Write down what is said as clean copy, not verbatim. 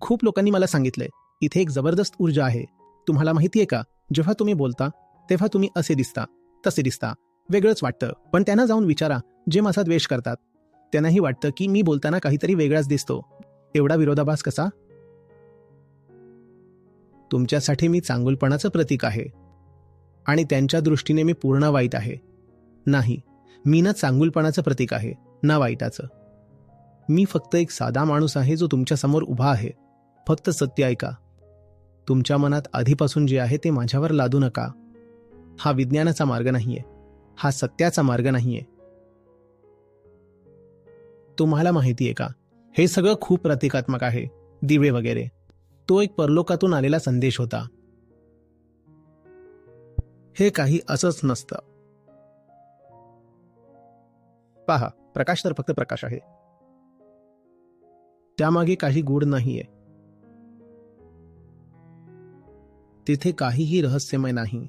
खूप लोकांनी मला सांगितलंय, इथे एक जबरदस्त ऊर्जा आहे. तुम्हाला माहितीये का, जेव्हा तुम्ही बोलता तेव्हा तुम्ही असे दिसता, तसे दिसता, वेगळंच वाटतं. पण त्यांना जाऊन विचारा, जे माझा द्वेष करतात. त्यांनाही वाटतं की मी बोलताना काहीतरी वेगळाच दिसतो. एवढा विरोधाभास कसा? तुमच्यासाठी मी चांगुलपणाचं प्रतीक आहे आणि त्यांच्या दृष्टीने मी पूर्ण वाईट आहे. नाही, मी ना चांगुलपणाचं प्रतीक आहे, ना वाईटाचं. मी फक्त एक साधा माणूस आहे जो तुमच्या समोर उभा आहे. फक्त सत्य ऐका. तुमच्या मनात आधीपासून जे आहे ते माझ्यावर लादू नका. हा विज्ञानाचा मार्ग नाहीये, हा सत्याचा मार्ग नाहीये. तुम्हाला माहितीये का, हे सगळं खूप प्रतिकात्मक आहे. दिवे वगैरे, तो एक परलोकातून आलेला संदेश होता. हे काही असंच नसतं. पहा, प्रकाश तर फक्त प्रकाश आहे. त्यामागे काही गूढ नाहीये. तिथे काहीही रहस्यमय नाही.